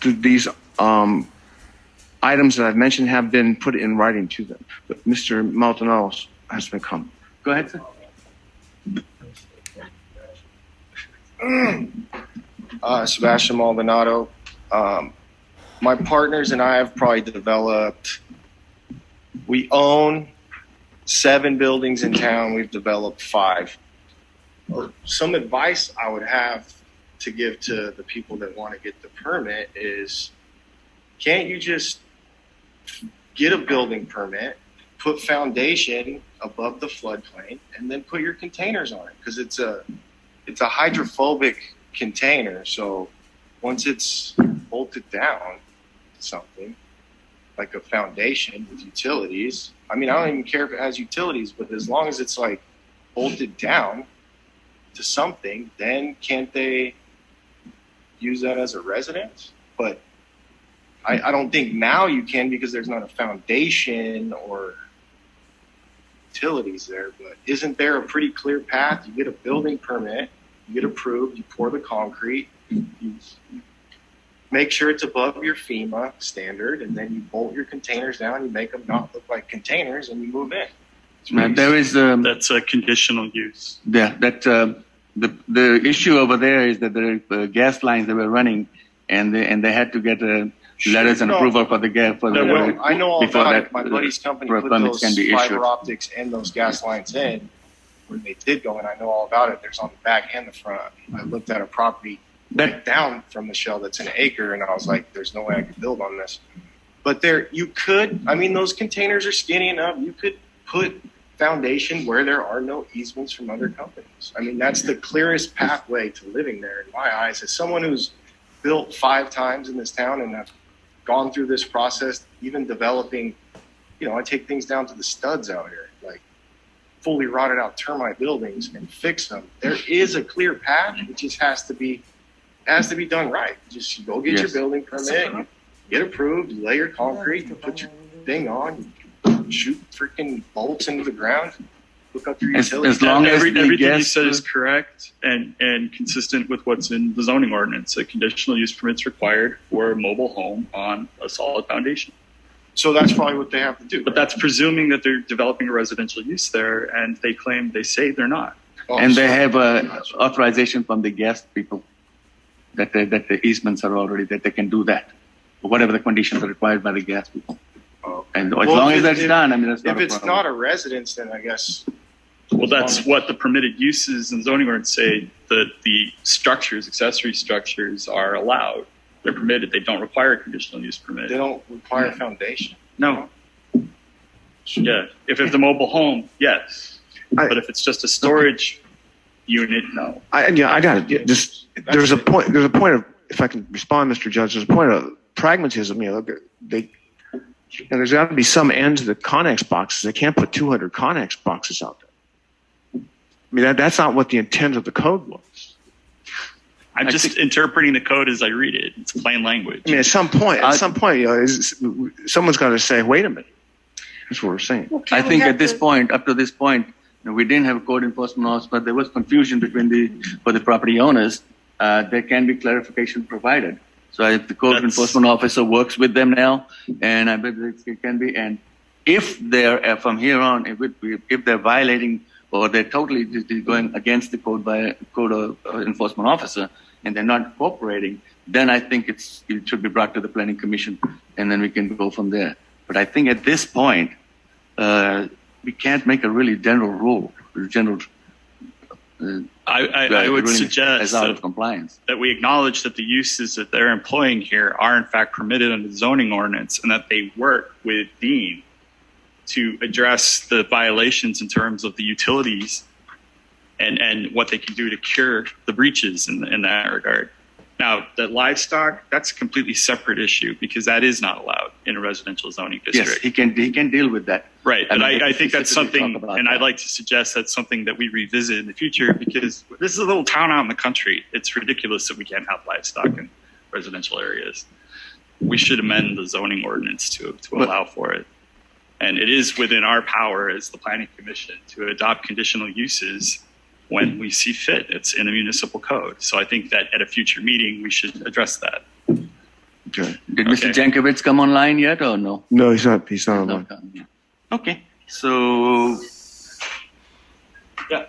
these items that I've mentioned have been put in writing to them. But Mr. Maldonado has been come. Go ahead, sir. Sebastian Maldonado. My partners and I have probably developed, we own 7 buildings in town. We've developed 5. Some advice I would have to give to the people that want to get the permit is, can't you just get a building permit, put foundation above the floodplain, and then put your containers on it? Because it's a hydrophobic container. So once it's bolted down to something like a foundation with utilities, I mean, I don't even care if it has utilities, but as long as it's like bolted down to something, then can't they use that as a residence? But I don't think now you can, because there's not a foundation or utilities there. But isn't there a pretty clear path? You get a building permit, you get approved, you pour the concrete, you make sure it's above your FEMA standard, and then you bolt your containers down, you make them not look like containers, and you move in. There is That's a conditional use. the issue over there is that there are gas lines that were running, and they had to get letters and No. approval for the gas for the Well, I know all before about that it. My buddy's company put permits those can be issued. fiber optics and those gas lines in when they did go in. I know all about it. There's on the back and the front. I looked at a property That down from Michelle that's an acre, and I was like, there's no way I could build on this. But there, you could, I mean, those containers are skinny enough. You could put foundation where there are no easements from other companies. I mean, that's the clearest pathway to living there in my eyes. As someone who's built 5 times in this town and have gone through this process, even developing, I take things down to the studs out here, like fully rotted out termite buildings and fix them. There is a clear path. It just has to be done right. Just go get your building permit, you get approved, you lay your concrete, you put your thing on, you shoot freaking bolts into the ground, hook up your utilities. as long as Everything you gas said is correct and consistent with what's in the zoning ordinance. A conditional use permit's required for a mobile home on a solid foundation. So that's probably what they have to do. But that's presuming that they're developing a residential use there, and they say they're not. and they have authorization from the gas people that the easements are already that they can do that, whatever the conditions are required by the gas people. And as long as that's done, I mean, that's not if a it's problem. not a residence, then I guess. Well, that's what the permitted uses in zoning ordinance say, that the structures, accessory structures, are allowed. They're permitted. They don't require a conditional use permit. They don't require a foundation. No. Yeah. If it's a mobile home, yes. But if it's just a storage unit, no. I got it. Just there's a point. There's a point of, if I can respond, Mr. Judge. There's a point of pragmatism. There's got to be some end to the Connex boxes. They can't put 200 Connex boxes out there. I mean, that's not what the intent of the code was. I'm just interpreting the code as I read it. It's plain language. I mean, at some point, someone's got to say, "Wait a minute." That's what we're saying. I think at this point, up to this point, we didn't have a code enforcement officer, but there was confusion for the property owners. There can be clarification provided. So if the code enforcement officer works with them now, and I bet it can be, and if they're from here on, if they're violating or they're totally going against the code by code enforcement officer, and they're not cooperating, then I think it should be brought to the planning commission, and then we can go from there. But I think at this point, we can't make a really general rule, I would suggest as out of compliance. that we acknowledge that the uses that they're employing here are in fact permitted under the zoning ordinance, and that they work with Dean to address the violations in terms of the utilities and what they can do to cure the breaches in that regard. Now, the livestock, that's a completely separate issue because that is not allowed in a residential zoning district. Yes, he can deal with that. Right, but I I think that's something, talk about and that. I'd like to suggest that's something that we revisit in the future, because this is a little town out in the country. It's ridiculous that we can't have livestock in residential areas. We should amend the zoning ordinance to allow for it. And it is within our power as the planning commission to adopt conditional uses when we see fit. It's in the municipal code. So I think that at a future meeting, we should address that. Okay. Did Mr. Jankovich come online yet or no? No, he's not. He's not online. Okay. So, Yeah.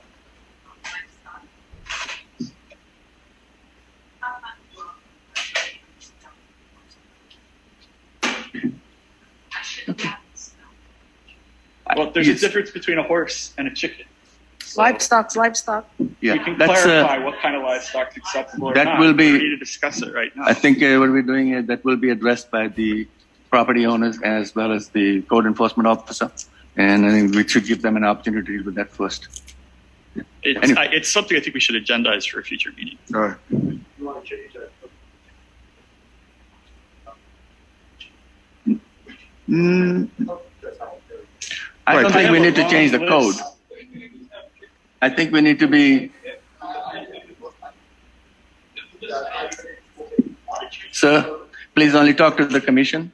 Well, there's a difference between a horse and a chicken. So Livestock. yeah, we can that's clarify what kind of livestock is acceptable or that not. will be- We need to discuss it right now. I think what we're doing is that will be addressed by the property owners as well as the code enforcement officer. And I think we should give them an opportunity to do that first. It's something I think we should agendize for a future meeting. All right. You want to change that? I don't think we need to change the code. I think we need to be. Sir, please only talk to the commission.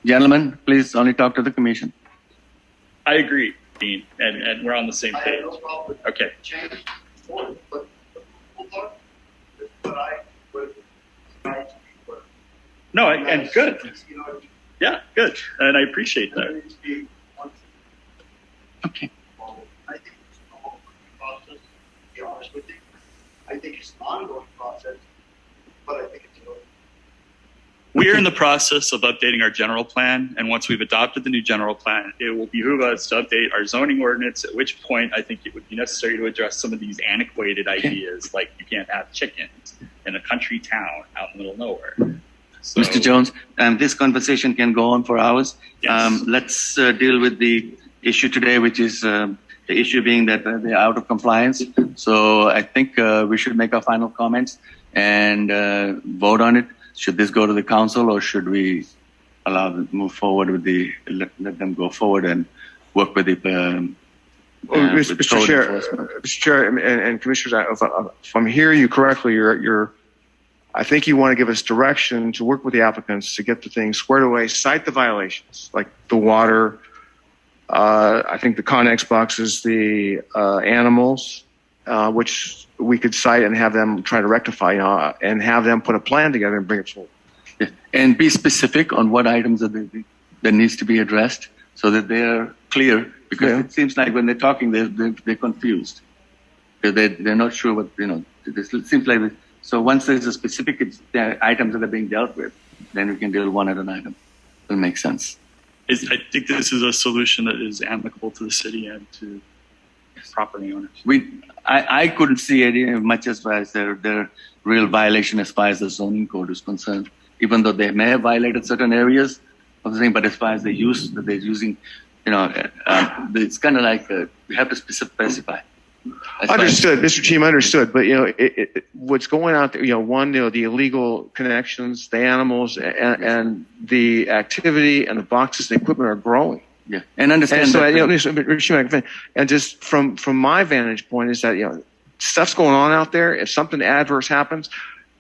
Gentlemen, please only talk to the commission. I agree, Dean, and we're on the same page. Okay. for it, but I would like to be working. No, and good. You know, Yeah, good. And I appreciate that. Okay. I think it's an ongoing process, to be honest with you. I think it's an ongoing process, but I think it's a We are in the process of updating our general plan, and once we've adopted the new general plan, it will behoove us to update our zoning ordinance, at which point I think it would be necessary to address some of these antiquated ideas, like you can't have chickens in a country town out in the middle of nowhere. So, Mr. Jones, this conversation can go on for hours. Yes. Let's deal with the issue today, which is the issue being that they're out of compliance. So I think we should make our final comments and vote on it. Should this go to the council, or should we allow them to move forward with let them go forward and work with the with Mr. code Chair, enforcement? Mr. Chair and Commissioners, if I'm hearing you correctly, I think you want to give us direction to work with the applicants to get the things squared away, cite the violations, like the water, I think the Connex boxes, the animals, which we could cite and have them try to rectify, and have them put a plan together and bring it forward. Yeah. And be specific on what items that needs to be addressed so that they're clear, because it seems like when they're talking, they're confused. They're not sure what, it seems like, so once there's a specific items that are being dealt with, then we can deal one at an item. It'll make sense. I think this is a solution that is amicable to the city and to property owners. I couldn't see any much as far as their real violation as far as the zoning code is concerned, even though they may have violated certain areas of the thing, but as far as the use that they're using, it's kind of like we have to specify. Understood, Mr. Team, understood. But what's going out there? One, the illegal connections, the animals, and the activity and the boxes and equipment are growing. Yeah, and understand. And so, and just from my vantage point is that stuff's going on out there. If something adverse happens,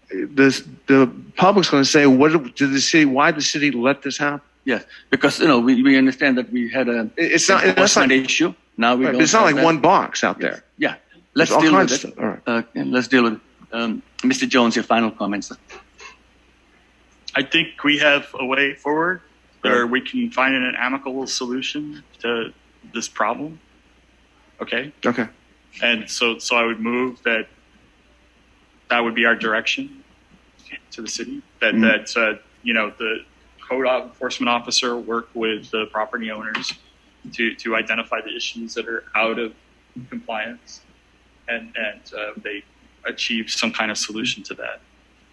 the public's going to say, "What did the city? Why did the city let this happen?" Yes, because we understand that we had it's not an issue. Now we don't. It's not like one box out there. Yeah, let's deal with it. All right. Let's deal with it. Mr. Jones, your final comments. I think we have a way forward where we can find an amicable solution to this problem. Okay. Okay. And so I would move that would be our direction to the city. That the code enforcement officer work with the property owners to identify the issues that are out of compliance, and they achieve some kind of solution to that.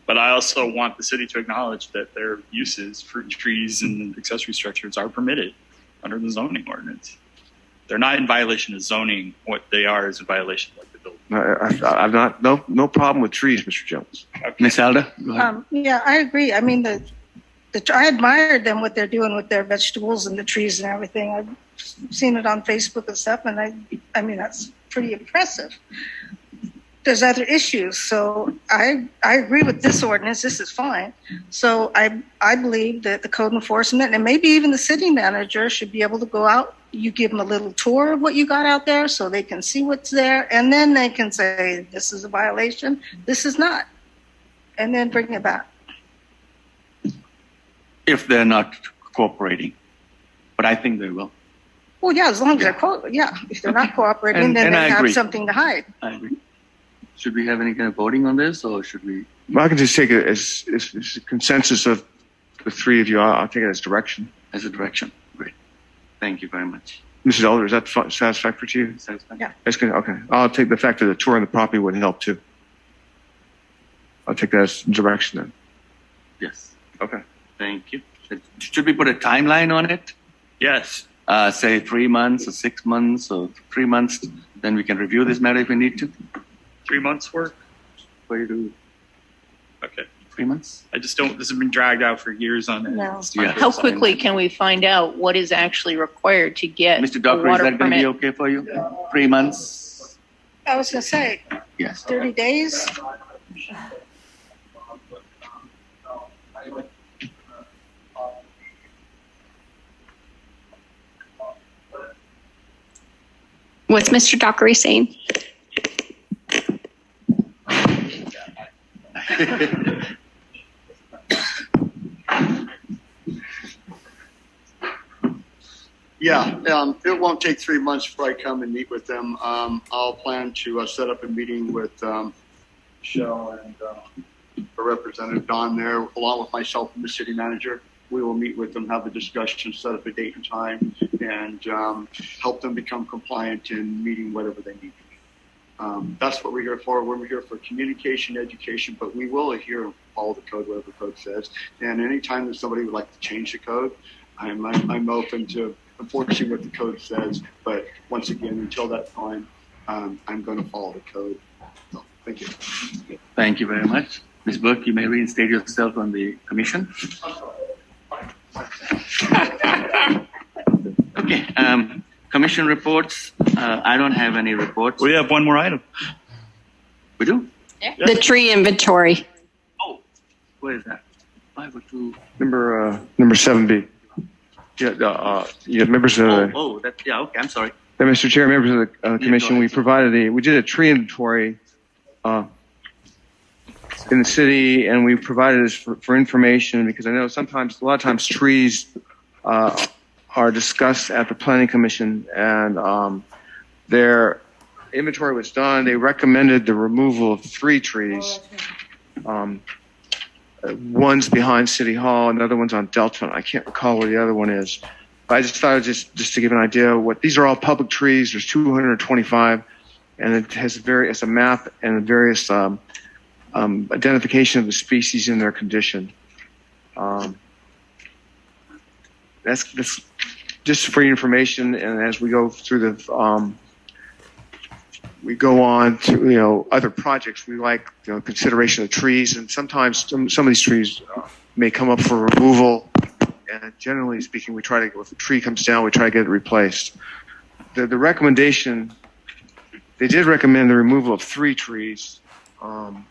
But I also want the city to acknowledge that their uses, fruit trees and accessory structures, are permitted under the zoning ordinance. They're not in violation of zoning. What they are is a violation of the building. I've no problem with trees, Mr. Jones. Okay. Ms. Alda? Yeah, I agree. I mean, I admired them, what they're doing with their vegetables and the trees and everything. I've seen it on Facebook and stuff, and I mean, that's pretty impressive. There's other issues. So I agree with this ordinance. This is fine. So I believe that the code enforcement and maybe even the city manager should be able to go out. You give them a little tour of what you got out there so they can see what's there. And then they can say, this is a violation, this is not. And then bring it back. If they're not cooperating, but I think they will. Well, yeah, as long as they're if they're not cooperating, then they have something to hide. I agree. Should we have any kind of voting on this, or should we? Well, I can just take it as a consensus of the three of you. I'll take it as direction. As a direction. Great. Thank you very much. Mrs. Elder, is that satisfactory to you? Satisfactory. Yeah. That's good. Okay. I'll take the fact that the tour on the property would help too. I'll take that as direction then. Yes. Okay. Thank you. Should we put a timeline on it? Yes. Say 3 months or 6 months or 3 months. Then we can review this matter if we need to. 3 months work? What do you do? Okay. 3 months? I just don't, this has been dragged out for years on end. No. Yeah. How quickly can we find out what is actually required to get Mr. a Doctor, is water that going to be permit? okay for you? 3 months? I was going to say, Yes. 30 days. What's Mr. Dockery saying? Yeah, it won't take 3 months before I come and meet with them. I'll plan to set up a meeting with Michelle and a representative Don there, along with myself and the city manager. We will meet with them, have a discussion, set up a date and time, and help them become compliant in meeting whatever they need. That's what we're here for. We're here for communication, education, but we will adhere and follow the code, whatever the code says. And anytime that somebody would like to change the code, I'm open to enforcing what the code says. But once again, until that time, I'm going to follow the code. So, thank you. Thank you very much. Ms. Burke, you may reinstate yourself on the commission. Okay. Commission reports. I don't have any reports. We have one more item. We do? Yeah. The tree inventory. Oh, where is that? 502. Number 7B. Yeah, members of the, Yeah, okay, I'm sorry. Mr. Chair, members of the commission, we did a tree inventory in the city, and we provided this for information because I know a lot of times trees are discussed at the planning commission, and their inventory was done. They recommended the removal of 3 trees. One's behind City Hall, another one's on Delta. I can't recall where the other one is. But I just thought just to give an idea what these are all public trees. There's 225, and it has it's a map and various identification of the species and their condition. That's just for your information. And as we go through the we go on to other projects. We like consideration of trees, and sometimes some of these trees may come up for removal. And generally speaking, we try to, if a tree comes down, we try to get it replaced. The recommendation, they did recommend the removal of 3 trees, and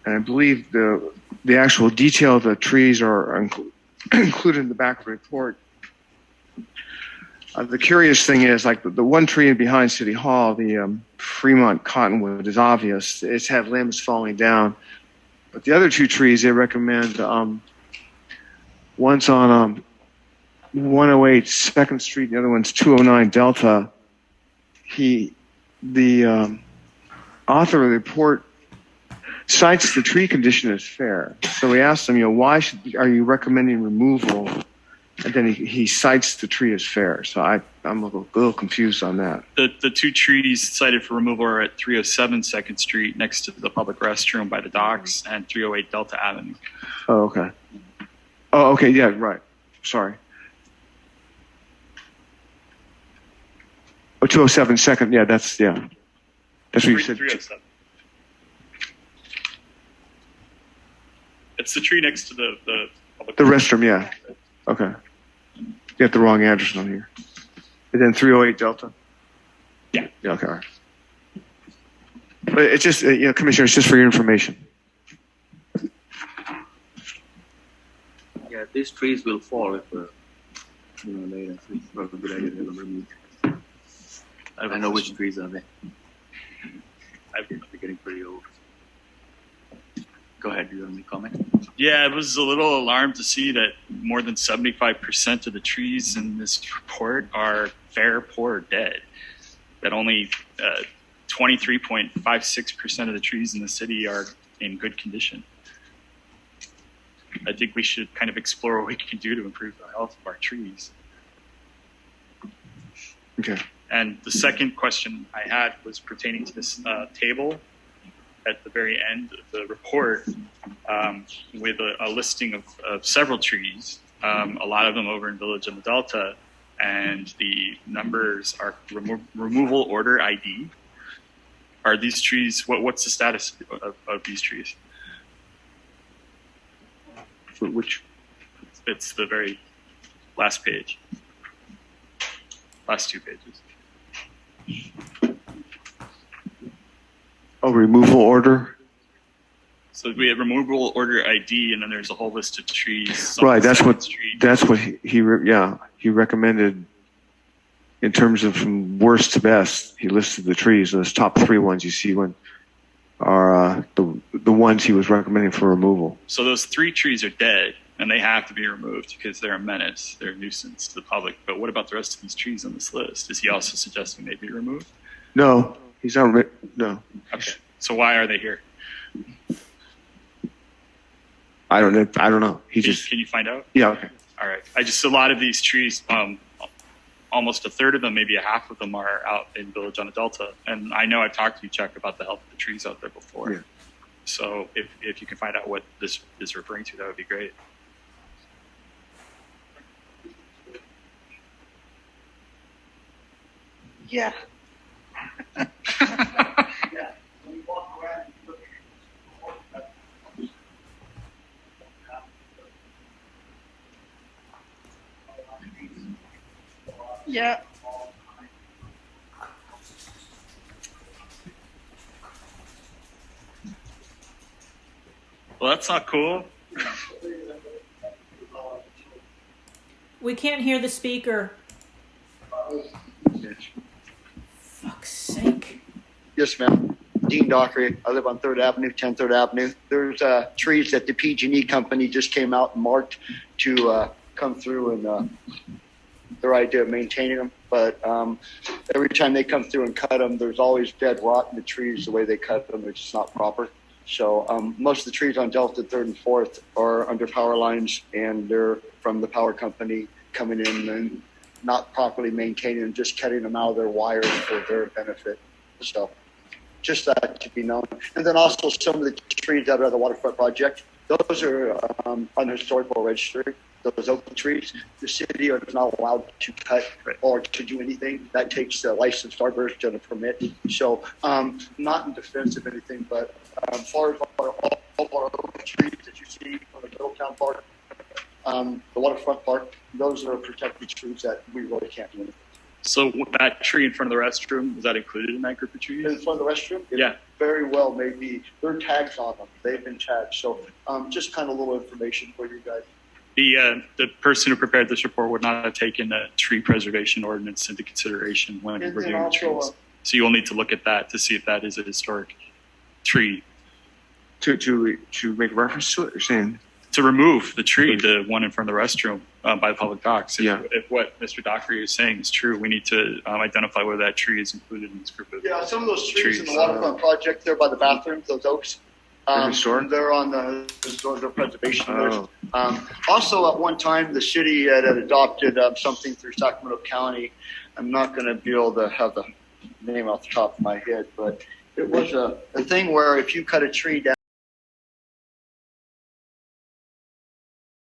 I believe the actual detail of the trees are included in the back of the report. The curious thing is, like the one tree behind City Hall, the Fremont cottonwood, is obvious. It's had limbs falling down. But the other 2 trees they recommend, one's on 108 2nd Street, the other one's 209 Delta. The author of the report cites the tree condition as fair. So we asked him, why are you recommending removal? And then he cites the tree as fair. So I'm a little confused on that. The 2 trees cited for removal are at 307 2nd Street next to the public restroom by the docks and 308 Delta Avenue. Oh, okay. Oh, okay. Yeah, right. Sorry. Oh, 207 2nd. Yeah, that's what you said. 307. It's the tree next to the public restroom, yeah. Okay. You got the wrong address on here. And then 308 Delta? Yeah. Yeah, okay. All right. But it's just, Commissioner, it's just for your information. Yeah, these trees will fall if, later. It's not a good idea to have them removed. I don't know which trees are there. They're getting pretty old. Go ahead, do you want me to comment? Yeah, I was a little alarmed to see that more than 75% of the trees in this report are fair, poor, or dead. That only 23.56% of the trees in the city are in good condition. I think we should kind of explore what we can do to improve the health of our trees. Okay. And the second question I had was pertaining to this table at the very end of the report with a listing of several trees, a lot of them over in Village of the Delta, and the numbers are removal order ID. Are these trees, what's the status of these trees? For which? It's the very last page. Last 2 pages. Oh, removal order? So we have removal order ID, and then there's a whole list of trees. Right, that's what he recommended in terms of from worst to best. He listed the trees, those top 3 ones you see when are the ones he was recommending for removal. So those 3 trees are dead, and they have to be removed because they're a menace. They're a nuisance to the public. But what about the rest of these trees on this list? Is he also suggesting they be removed? No, he's not. No, Okay. So why are they here? I don't know. I don't know. Can you find out? Yeah. Okay. All right. A lot of these trees, almost a third of them, maybe a half of them are out in Village on the Delta. And I know I've talked to you, Chuck, about the health of the trees out there before. Yeah. So if you can find out what this is referring to, that would be great. Yeah. Yeah. Well, that's not cool. We can't hear the speaker. Fuck's sake. Yes, ma'am. Dean Dockery. I live on 3rd Avenue, 10th 3rd Avenue. There's trees that the PG&E company just came out and marked to come through and their idea of maintaining them. But every time they come through and cut them, there's always dead rot in the trees the way they cut them. It's just not proper. So most of the trees on Delta 3rd and 4th are under power lines, and they're from the power company coming in and not properly maintaining them, just cutting them out of their wires for their benefit. So just that to be known. And then also some of the trees that are the waterfront project, those are on the historical registry. Those oak trees, the city is not allowed to cut or to do anything. That takes a licensed arborist and a permit. So not in defense of anything, but as far as all our oak trees that you see on the Middletown Park, the waterfront park, those are protected trees that we really can't do anything. So that tree in front of the restroom, is that included in that group of trees? In front of the restroom? Yeah. Very well, maybe. There are tags on them. They've been tagged. So just kind of a little information for you guys. The person who prepared this report would not have taken the tree preservation ordinance into consideration when And reviewing then the also, trees. So you will need to look at that to see if that is a historic tree. To make a reference to it, you're saying? To remove the tree, the one in front of the restroom by the public docks. Yeah. If what Mr. Dockery is saying is true, we need to identify whether that tree is included in this group of yeah, some of those trees in the trees. waterfront project there by the bathrooms, those oaks, They're historic? they're on the historical preservation list. Oh. Also, at one time, the city had adopted something through Sacramento County. I'm not going to be able to have the name off the top of my head, but it was a thing where if you cut a tree down,